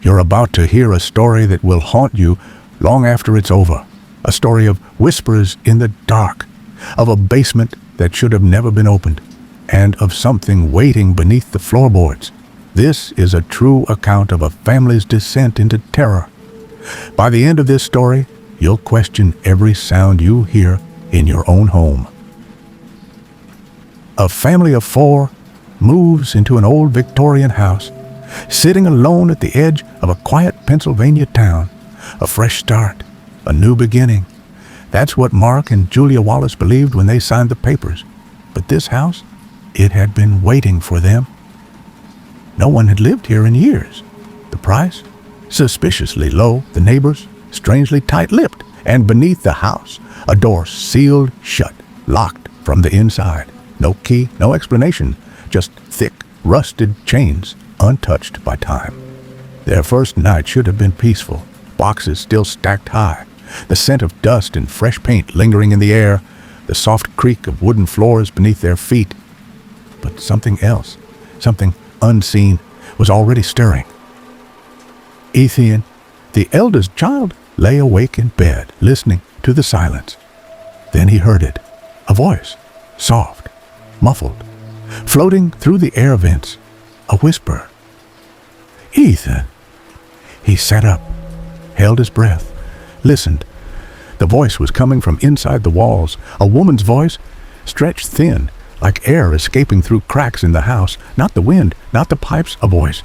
You're about to hear a story that will haunt you long after it's over. A story of whispers in the dark, of a basement that should have never been opened, and of something waiting beneath the floorboards. This is a true account of a family's descent into terror. By the end of this story, you'll question every sound you hear in your own home. A family of 4 moves into an old Victorian house, sitting alone at the edge of a quiet Pennsylvania town. A fresh start, a new beginning. That's what Mark and Julia Wallace believed when they signed the papers. But this house, it had been waiting for them. No one had lived here in years. The price? Suspiciously low. The neighbors? Strangely tight-lipped. And beneath the house, a door sealed shut, locked from the inside. No key, no explanation, just thick, rusted chains, untouched by time. Their first night should have been peaceful. Boxes still stacked high, the scent of dust and fresh paint lingering in the air, the soft creak of wooden floors beneath their feet. But something else, something unseen, was already stirring. 𝗬𝐴𝐴𝐿, the eldest child, lay awake in bed, listening to the silence. Then he heard it, a voice, soft, muffled, floating through the air vents, a whisper. 𝗬𝐴𝐴𝐿. He sat up, held his breath, listened. The voice was coming from inside the walls, a woman's voice, stretched thin, like air escaping through cracks in the house, not the wind, not the pipes, a voice.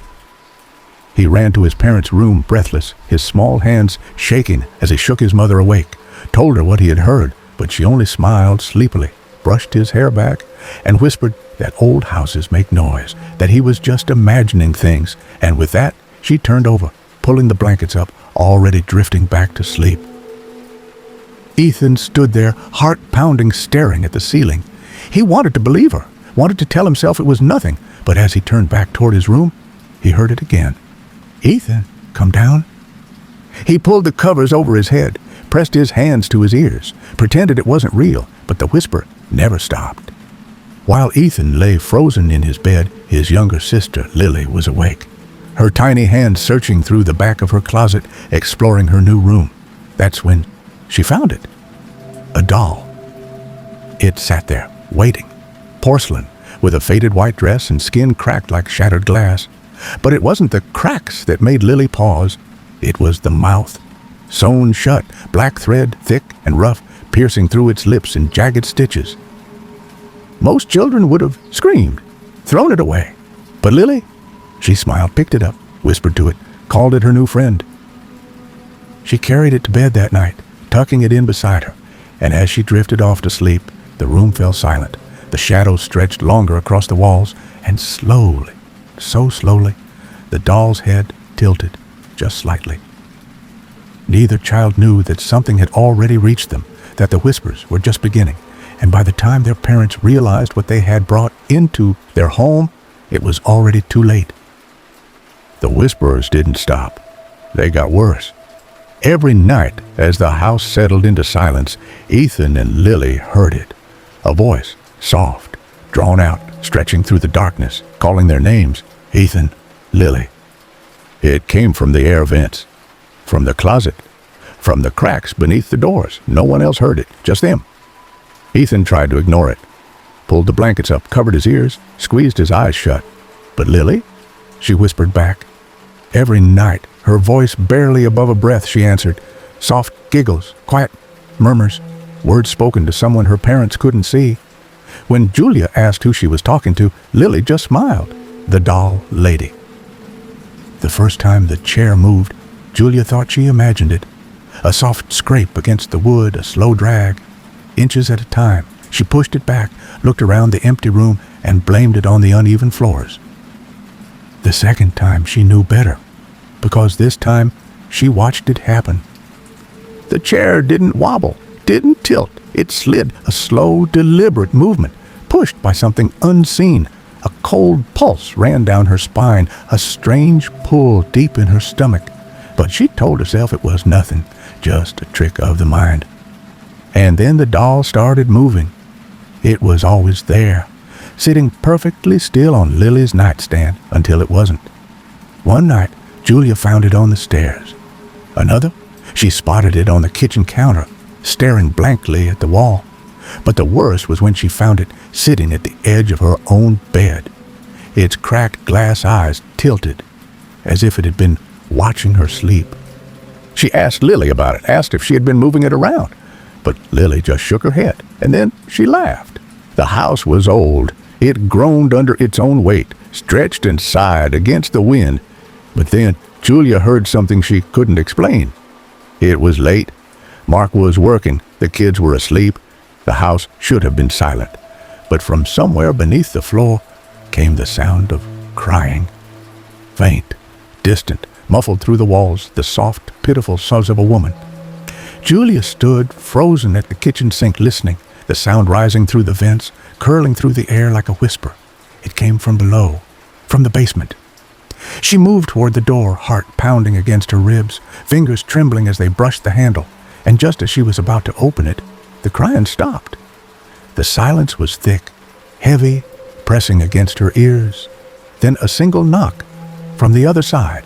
He ran to his parents' room, breathless, his small hands shaking as he shook his mother awake, told her what he had heard, but she only smiled sleepily, brushed his hair back, and whispered that old houses make noise, that he was just imagining things, and with that, she turned over, pulling the blankets up, already drifting back to sleep. Ethan stood there, heart pounding, staring at the ceiling. He wanted to believe her, wanted to tell himself it was nothing, but as he turned back toward his room, he heard it again. 𝗬𝐴𝐴𝐿, come down. He pulled the covers over his head, pressed his hands to his ears, pretended it wasn't real, but the whisper never stopped. While Ethan lay frozen in his bed, his younger sister, Lily, was awake, her tiny hands searching through the back of her closet, exploring her new room. That's when she found it. A doll. It sat there, waiting. Porcelain, with a faded white dress and skin cracked like shattered glass. But it wasn't the cracks that made Lily pause. It was the mouth. Sewn shut, black thread, thick and rough, piercing through its lips in jagged stitches. Most children would have screamed, thrown it away. But Lily, she smiled, picked it up, whispered to it, called it her new friend. She carried it to bed that night, tucking it in beside her, and as she drifted off to sleep, the room fell silent. The shadows stretched longer across the walls, and slowly, so slowly, the doll's head tilted, just slightly. Neither child knew that something had already reached them, that the whispers were just beginning, and by the time their parents realized what they had brought into their home, it was already too late. The whisperers didn't stop. They got worse. Every night, as the house settled into silence, Ethan and Lily heard it. A voice, soft, drawn out, stretching through the darkness, calling their names, Ethan, Lily. It came from the air vents, from the closet, from the cracks beneath the doors. No one else heard it, just them. Ethan tried to ignore it, pulled the blankets up, covered his ears, squeezed his eyes shut. But Lily, she whispered back. Every night, her voice barely above a breath, she answered. Soft giggles, quiet murmurs, words spoken to someone her parents couldn't see. When Julia asked who she was talking to, Lily just smiled. The doll lady. The first time the chair moved, Julia thought she imagined it. A soft scrape against the wood, a slow drag. Inches at a time, she pushed it back, looked around the empty room, and blamed it on the uneven floors. The second time she knew better, because this time she watched it happen. The chair didn't wobble, didn't tilt. It slid, a slow, deliberate movement, pushed by something unseen. A cold pulse ran down her spine, a strange pull deep in her stomach. But she told herself it was nothing, just a trick of the mind. And then the doll started moving. It was always there, sitting perfectly still on Lily's nightstand until it wasn't. One night, Julia found it on the stairs. Another, she spotted it on the kitchen counter, staring blankly at the wall. But the worst was when she found it sitting at the edge of her own bed, its cracked glass eyes tilted, as if it had been watching her sleep. She asked Lily about it, asked if she had been moving it around, but Lily just shook her head, and then she laughed. The house was old. It groaned under its own weight, stretched and sighed against the wind. But then Julia heard something she couldn't explain. It was late. Mark was working. The kids were asleep. The house should have been silent. But from somewhere beneath the floor came the sound of crying. Faint, distant, muffled through the walls, the soft, pitiful sobs of a woman. Julia stood frozen at the kitchen sink listening, the sound rising through the vents, curling through the air like a whisper. It came from below, from the basement. She moved toward the door, heart pounding against her ribs, fingers trembling as they brushed the handle, and just as she was about to open it, the crying stopped. The silence was thick, heavy, pressing against her ears. Then a single knock from the other side.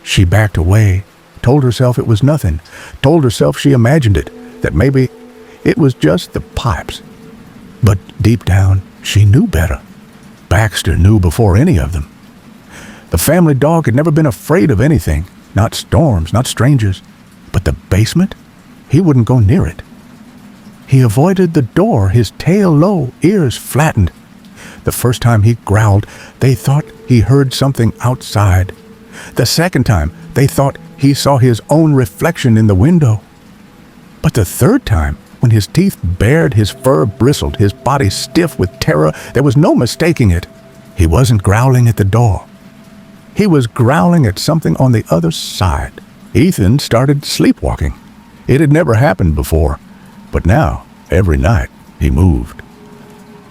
She backed away, told herself it was nothing, told herself she imagined it, that maybe it was just the pipes. But deep down, she knew better. Baxter knew before any of them. The family dog had never been afraid of anything, not storms, not strangers. But the basement? He wouldn't go near it. He avoided the door, his tail low, ears flattened. The first time he growled, they thought he heard something outside. The second time, they thought he saw his own reflection in the window. But the third time, when his teeth bared, his fur bristled, his body stiff with terror, there was no mistaking it. He wasn't growling at the door. He was growling at something on the other side. Ethan started sleepwalking. It had never happened before, but now, every night, he moved.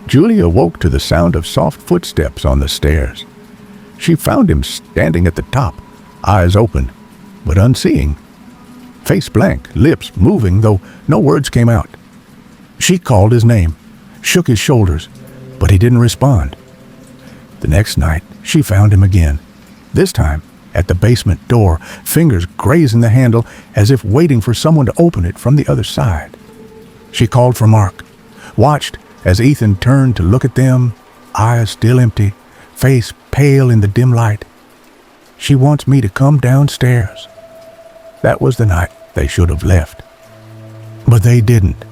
Julia woke to the sound of soft footsteps on the stairs. She found him standing at the top, eyes open, but unseeing. Face blank, lips moving, though no words came out. She called his name, shook his shoulders, but he didn't respond. The next night, she found him again. This time, at the basement door, fingers grazing the handle as if waiting for someone to open it from the other side. She called for Mark, watched as Ethan turned to look at them, eyes still empty, face pale in the dim light. She wants me to come downstairs. That was the night they should have left. But they didn't.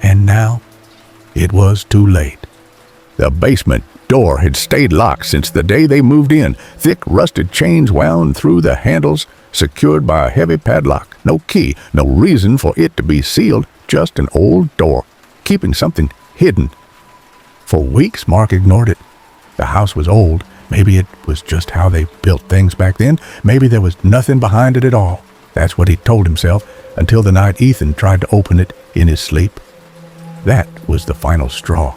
And now, it was too late. The basement door had stayed locked since the day they moved in. Thick, rusted chains wound through the handles, secured by a heavy padlock. No key, no reason for it to be sealed, just an old door, keeping something hidden. For weeks, Mark ignored it. The house was old. Maybe it was just how they built things back then. Maybe there was nothing behind it at all. That's what he told himself, until the night Ethan tried to open it in his sleep. That was the final straw.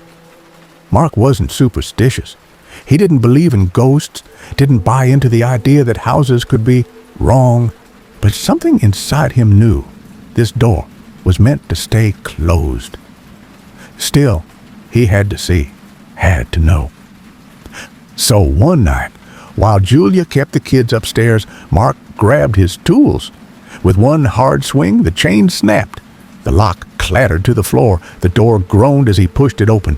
Mark wasn't superstitious. He didn't believe in ghosts, didn't buy into the idea that houses could be wrong, but something inside him knew this door was meant to stay closed. Still, he had to see, had to know. So one night, while Julia kept the kids upstairs, Mark grabbed his tools. With one hard swing, the chain snapped. The lock clattered to the floor. The door groaned as he pushed it open.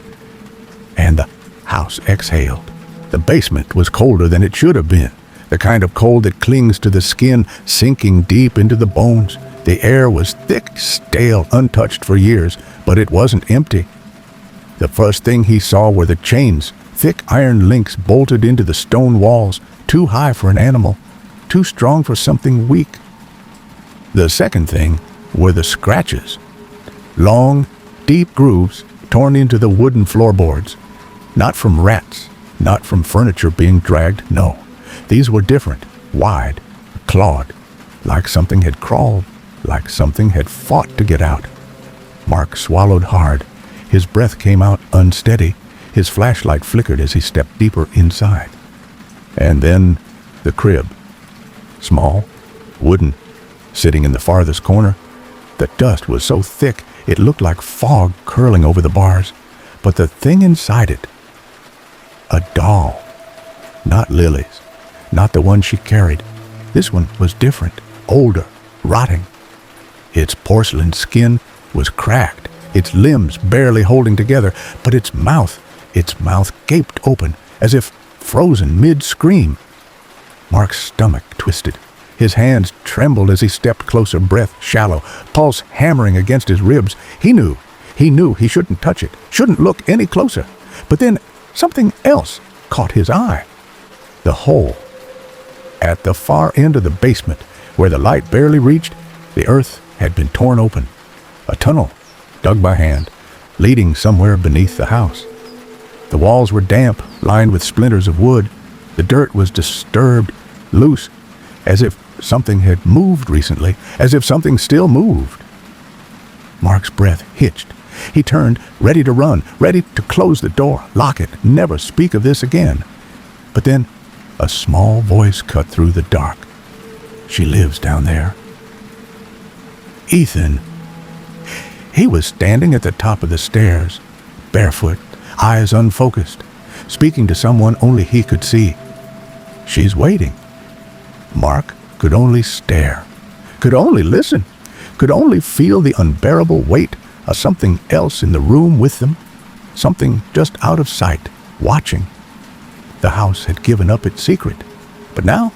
And the house exhaled. The basement was colder than it should have been, the kind of cold that clings to the skin, sinking deep into the bones. The air was thick, stale, untouched for years, but it wasn't empty. The first thing he saw were the chains, thick iron links bolted into the stone walls, too high for an animal, too strong for something weak. The second thing were the scratches. Long, deep grooves torn into the wooden floorboards. Not from rats, not from furniture being dragged, no. These were different, wide, clawed, like something had crawled, like something had fought to get out. Mark swallowed hard. His breath came out unsteady. His flashlight flickered as he stepped deeper inside. And then the crib. Small, wooden, sitting in the farthest corner. The dust was so thick it looked like fog curling over the bars. But the thing inside it, a doll. Not Lily's, not the one she carried, This one was different, older, rotting. Its porcelain skin was cracked, its limbs barely holding together, but its mouth gaped open, as if frozen mid-scream. Mark's stomach twisted. His hands trembled as he stepped closer, breath shallow, pulse hammering against his ribs. He knew he shouldn't touch it, shouldn't look any closer. But then something else caught his eye. The hole. At the far end of the basement, where the light barely reached, the earth had been torn open. A tunnel, dug by hand, leading somewhere beneath the house. The walls were damp, lined with splinters of wood. The dirt was disturbed, loose, as if something had moved recently, as if something still moved. Mark's breath hitched. He turned, ready to run, ready to close the door, lock it, never speak of this again. But then a small voice cut through the dark. She lives down there. Ethan. He was standing at the top of the stairs, barefoot, eyes unfocused, speaking to someone only he could see. She's waiting. Mark could only stare, could only listen, could only feel the unbearable weight of something else in the room with them, something just out of sight, watching. The house had given up its secret, but now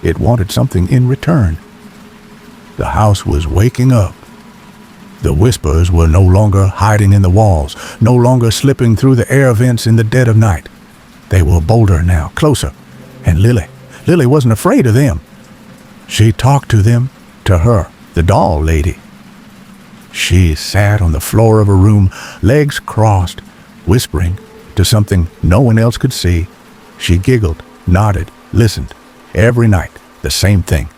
it wanted something in return. The house was waking up. The whispers were no longer hiding in the walls, no longer slipping through the air vents in the dead of night. They were bolder now, closer. And Lily wasn't afraid of them. She talked to them, to her, the doll lady. She sat on the floor of her room, legs crossed, whispering to something no one else could see. She giggled, nodded, listened. Every night, the same thing.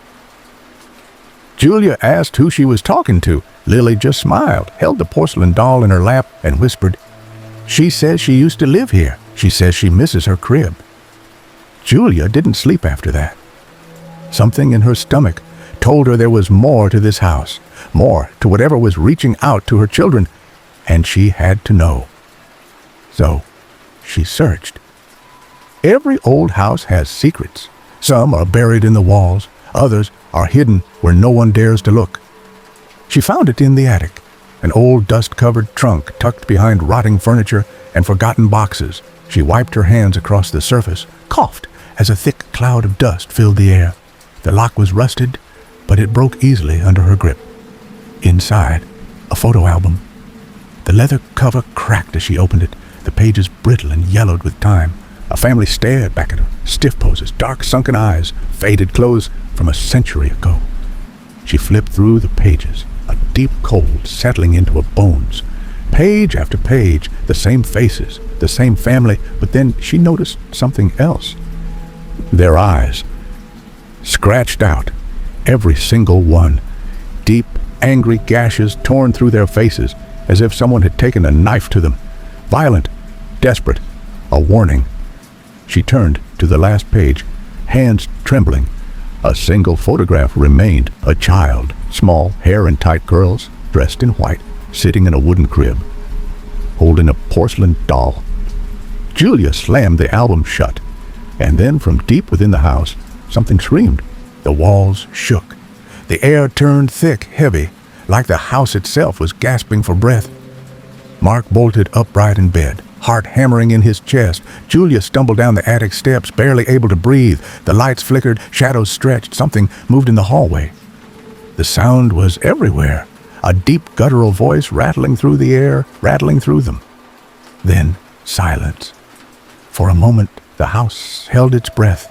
Julia asked who she was talking to. Lily just smiled, held the porcelain doll in her lap, and whispered, "She says she used to live here. She says she misses her crib." Julia didn't sleep after that. Something in her stomach told her there was more to this house, more to whatever was reaching out to her children, and she had to know. So she searched. Every old house has secrets. Some are buried in the walls, others are hidden where no one dares to look. She found it in the attic, an old dust-covered trunk tucked behind rotting furniture and forgotten boxes. She wiped her hands across the surface, coughed as a thick cloud of dust filled the air. The lock was rusted, but it broke easily under her grip. Inside, a photo album. The leather cover cracked as she opened it, the pages brittle and yellowed with time. A family stared back at her, stiff poses, dark sunken eyes, faded clothes from a century ago. She flipped through the pages, a deep cold settling into her bones. Page after page, the same faces, the same family, but then she noticed something else. Their eyes, scratched out, every single one. Deep, angry gashes torn through their faces, as if someone had taken a knife to them. Violent, desperate, a warning. She turned to the last page, hands trembling. A single photograph remained, a child, small, hair in tight curls, dressed in white, sitting in a wooden crib, holding a porcelain doll. Julia slammed the album shut, and then from deep within the house, something screamed. The walls shook. The air turned thick, heavy, like the house itself was gasping for breath. Mark bolted upright in bed, heart hammering in his chest. Julia stumbled down the attic steps, barely able to breathe. The lights flickered, shadows stretched, something moved in the hallway. The sound was everywhere, a deep guttural voice rattling through the air, rattling through them. Then silence. For a moment, the house held its breath.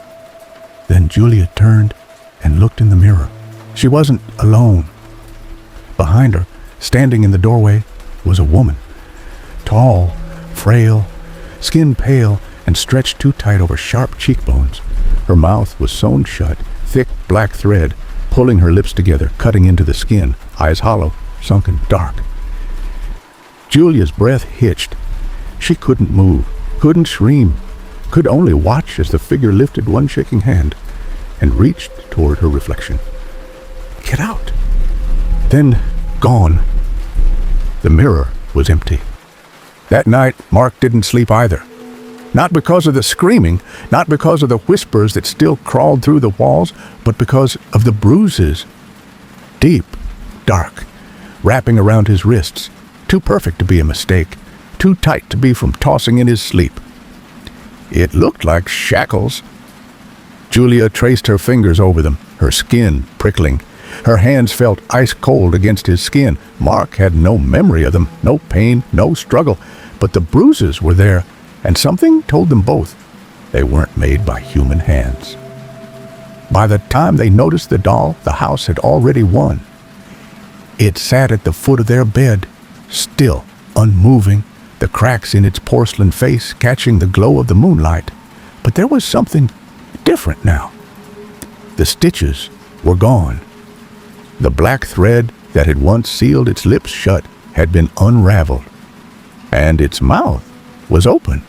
Then Julia turned and looked in the mirror. She wasn't alone. Behind her, standing in the doorway, was a woman. Tall, frail, skin pale, and stretched too tight over sharp cheekbones. Her mouth was sewn shut, thick black thread, pulling her lips together, cutting into the skin, eyes hollow, sunken, dark. Julia's breath hitched. She couldn't move, couldn't scream, could only watch as the figure lifted one shaking hand and reached toward her reflection. Get out! Then, gone. The mirror was empty. That night, Mark didn't sleep either. Not because of the screaming, not because of the whispers that still crawled through the walls, but because of the bruises. Deep, dark, wrapping around his wrists, too perfect to be a mistake, too tight to be from tossing in his sleep. It looked like shackles. Julia traced her fingers over them, her skin prickling. Her hands felt ice cold against his skin. Mark had no memory of them, no pain, no struggle, but the bruises were there, and something told them both they weren't made by human hands. By the time they noticed the doll, the house had already won. It sat at the foot of their bed, still, unmoving, the cracks in its porcelain face catching the glow of the moonlight. But there was something different now. The stitches were gone. The black thread that had once sealed its lips shut had been unraveled, and its mouth was open.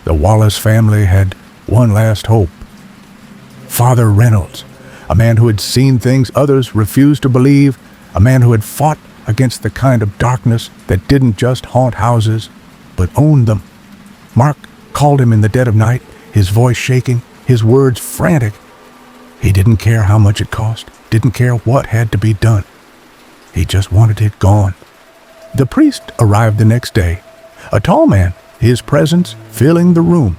The Wallace family had one last hope. Father Reynolds, a man who had seen things others refused to believe, a man who had fought against the kind of darkness that didn't just haunt houses, but owned them. Mark called him in the dead of night, his voice shaking, his words frantic. He didn't care how much it cost, didn't care what had to be done. He just wanted it gone. The priest arrived the next day, a tall man, his presence filling the room,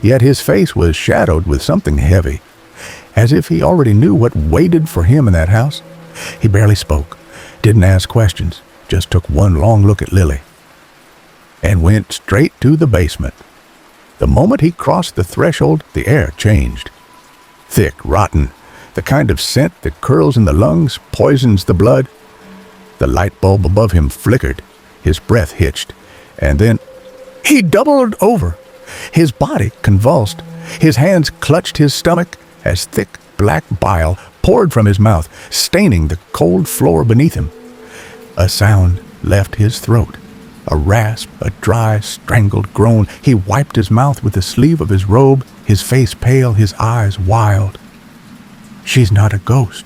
yet his face was shadowed with something heavy, as if he already knew what waited for him in that house. He barely spoke, didn't ask questions, just took one long look at Lily, and went straight to the basement. The moment he crossed the threshold, the air changed. Thick, rotten, the kind of scent that curls in the lungs, poisons the blood. The light bulb above him flickered, his breath hitched, and then he doubled over. His body convulsed. His hands clutched his stomach as thick black bile poured from his mouth, staining the cold floor beneath him. A sound left his throat, a rasp, a dry, strangled groan. He wiped his mouth with the sleeve of his robe, his face pale, his eyes wild. She's not a ghost.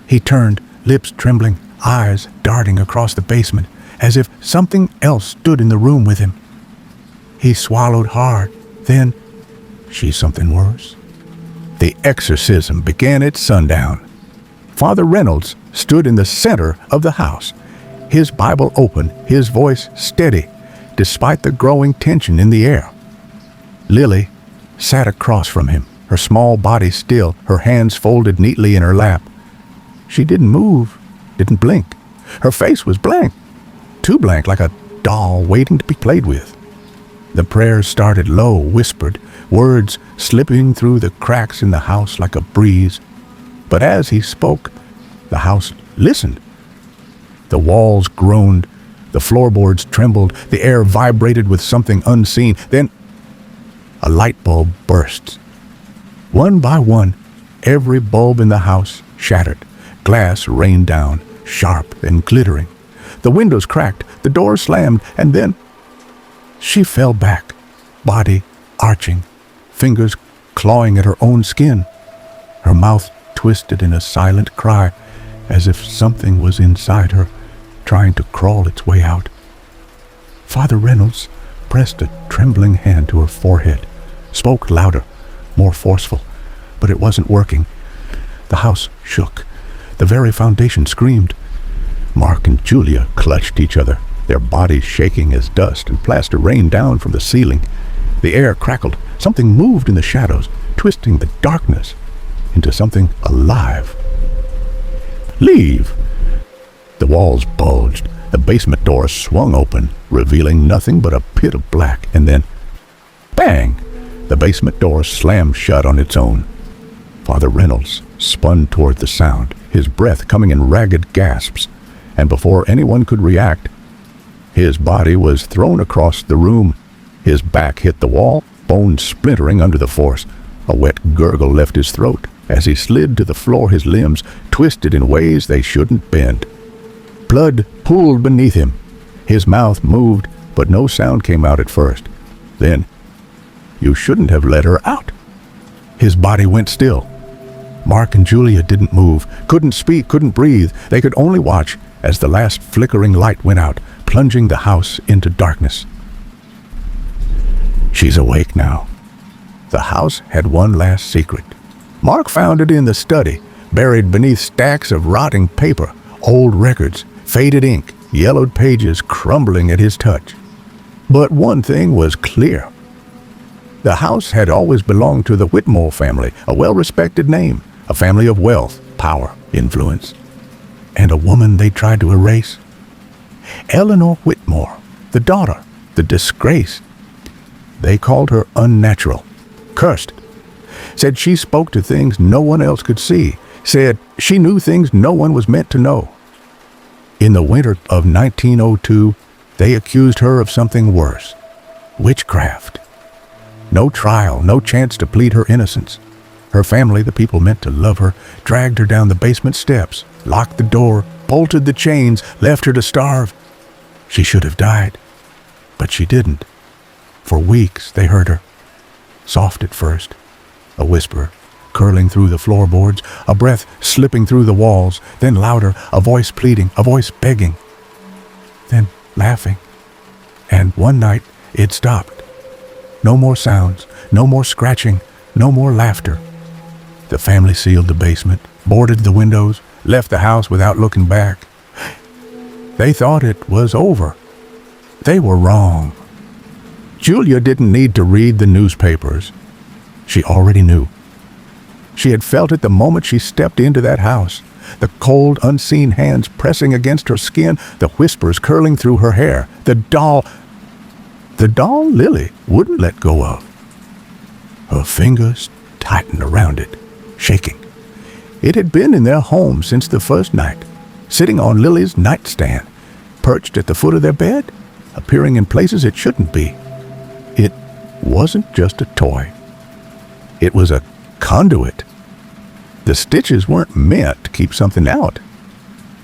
He turned, lips trembling, eyes darting across the basement, as if something else stood in the room with him. He swallowed hard. Then, she's something worse. The exorcism began at sundown. Father Reynolds stood in the center of the house, his Bible open, his voice steady, despite the growing tension in the air. Lily sat across from him, her small body still, her hands folded neatly in her lap. She didn't move, didn't blink. Her face was blank, too blank, like a doll waiting to be played with. The prayers started low, whispered, words slipping through the cracks in the house like a breeze. But as he spoke, the house listened. The walls groaned, the floorboards trembled, the air vibrated with something unseen. Then a light bulb burst. One by one, every bulb in the house shattered. Glass rained down, sharp and glittering. The windows cracked, the doors slammed, and then she fell back, body arching, fingers clawing at her own skin. Her mouth twisted in a silent cry, as if something was inside her, trying to crawl its way out. Father Reynolds pressed a trembling hand to her forehead, spoke louder, more forceful, but it wasn't working. The house shook. The very foundation screamed. Mark and Julia clutched each other, their bodies shaking as dust and plaster rained down from the ceiling. The air crackled. Something moved in the shadows, twisting the darkness into something alive. "Leave!" The walls bulged. The basement door swung open, revealing nothing but a pit of black, and then, bang! The basement door slammed shut on its own. Father Reynolds spun toward the sound, his breath coming in ragged gasps, and before anyone could react, his body was thrown across the room. His back hit the wall, bones splintering under the force. A wet gurgle left his throat. As he slid to the floor, his limbs twisted in ways they shouldn't bend. Blood pooled beneath him. His mouth moved, but no sound came out at first. Then, "You shouldn't have let her out." His body went still. Mark and Julia didn't move, couldn't speak, couldn't breathe. They could only watch as the last flickering light went out, plunging the house into darkness. She's awake now. The house had one last secret. Mark found it in the study, buried beneath stacks of rotting paper, old records, faded ink, yellowed pages crumbling at his touch. But one thing was clear. The house had always belonged to the Whitmore family, a well-respected name, a family of wealth, power, influence. And a woman they tried to erase? Eleanor Whitmore, the daughter, the disgrace. They called her unnatural, cursed. Said she spoke to things no one else could see. Said she knew things no one was meant to know. In the winter of 1902, they accused her of something worse. Witchcraft. No trial, no chance to plead her innocence. Her family, the people meant to love her, dragged her down the basement steps, locked the door, bolted the chains, left her to starve. She should have died, but she didn't. For weeks they heard her, soft at first, a whisper curling through the floorboards, a breath slipping through the walls, then louder, a voice pleading, a voice begging, then laughing. And one night it stopped. No more sounds, no more scratching, no more laughter. The family sealed the basement, boarded the windows, left the house without looking back. They thought it was over. They were wrong. Julia didn't need to read the newspapers. She already knew. She had felt it the moment she stepped into that house. The cold, unseen hands pressing against her skin, the whispers curling through her hair, the doll Lily wouldn't let go of. Her fingers tightened around it, shaking. It had been in their home since the first night, sitting on Lily's nightstand, perched at the foot of their bed, appearing in places it shouldn't be. It wasn't just a toy. It was a conduit. The stitches weren't meant to keep something out.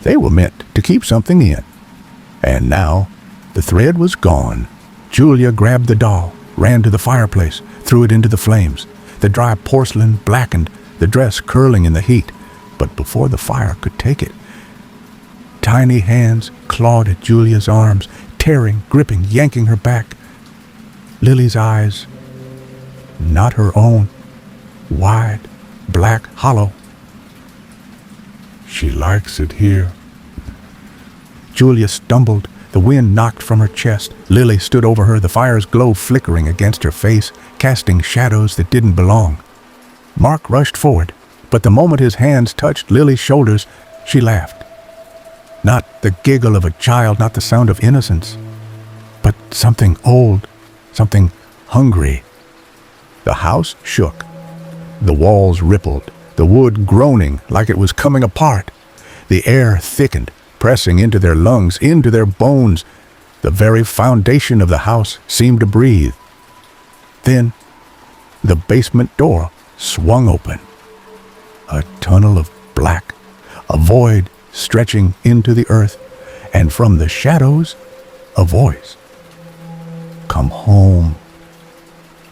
They were meant to keep something in. And now, the thread was gone. Julia grabbed the doll, ran to the fireplace, threw it into the flames. The dry porcelain blackened, the dress curling in the heat. But before the fire could take it, tiny hands clawed at Julia's arms, tearing, gripping, yanking her back. Lily's eyes, not her own, wide, black, hollow. She likes it here. Julia stumbled. The wind knocked from her chest. Lily stood over her, the fire's glow flickering against her face, casting shadows that didn't belong. Mark rushed forward, but the moment his hands touched Lily's shoulders, she laughed. Not the giggle of a child, not the sound of innocence, but something old, something hungry. The house shook. The walls rippled, the wood groaning like it was coming apart. The air thickened, pressing into their lungs, into their bones. The very foundation of the house seemed to breathe. Then, the basement door swung open. A tunnel of black, a void stretching into the earth, and from the shadows, a voice. Come home.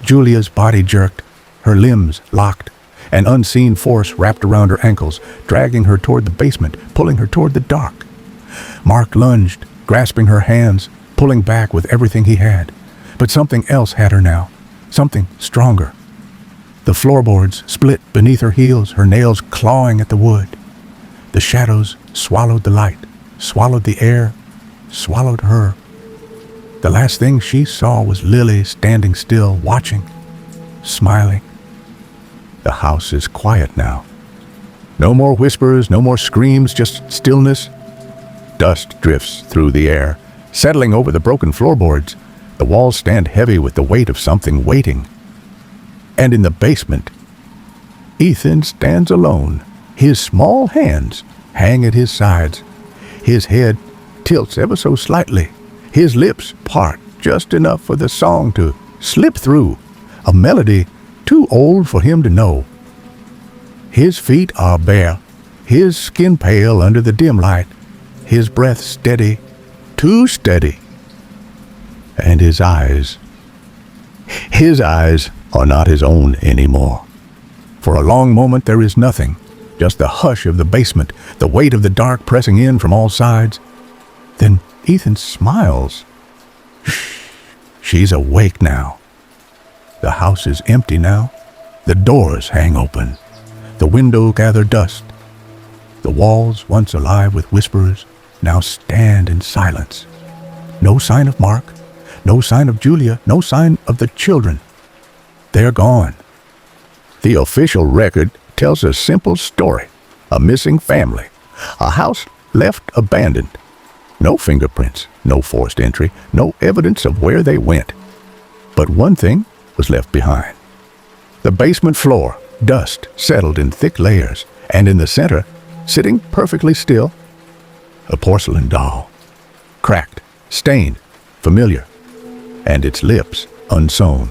Julia's body jerked, her limbs locked. An unseen force wrapped around her ankles, dragging her toward the basement, pulling her toward the dark. Mark lunged, grasping her hands, pulling back with everything he had. But something else had her now, something stronger. The floorboards split beneath her heels, her nails clawing at the wood. The shadows swallowed the light, swallowed the air, swallowed her. The last thing she saw was Lily standing still, watching, smiling. The house is quiet now. No more whispers, no more screams, just stillness. Dust drifts through the air, settling over the broken floorboards. The walls stand heavy with the weight of something waiting. And in the basement, Ethan stands alone. His small hands hang at his sides. His head tilts ever so slightly. His lips part just enough for the song to slip through, a melody too old for him to know. His feet are bare, his skin pale under the dim light, his breath steady, too steady. And his eyes are not his own anymore. For a long moment there is nothing, just the hush of the basement, the weight of the dark pressing in from all sides. Then Ethan smiles. Shh, she's awake now. The house is empty now. The doors hang open. The window gather dust. The walls, once alive with whisperers, now stand in silence. No sign of Mark, no sign of Julia, no sign of the children. They're gone. The official record tells a simple story. A missing family. A house left abandoned. No fingerprints, no forced entry, no evidence of where they went. But one thing was left behind. The basement floor, dust settled in thick layers, and in the center, sitting perfectly still, a porcelain doll. Cracked, stained, familiar, and its lips unsewn.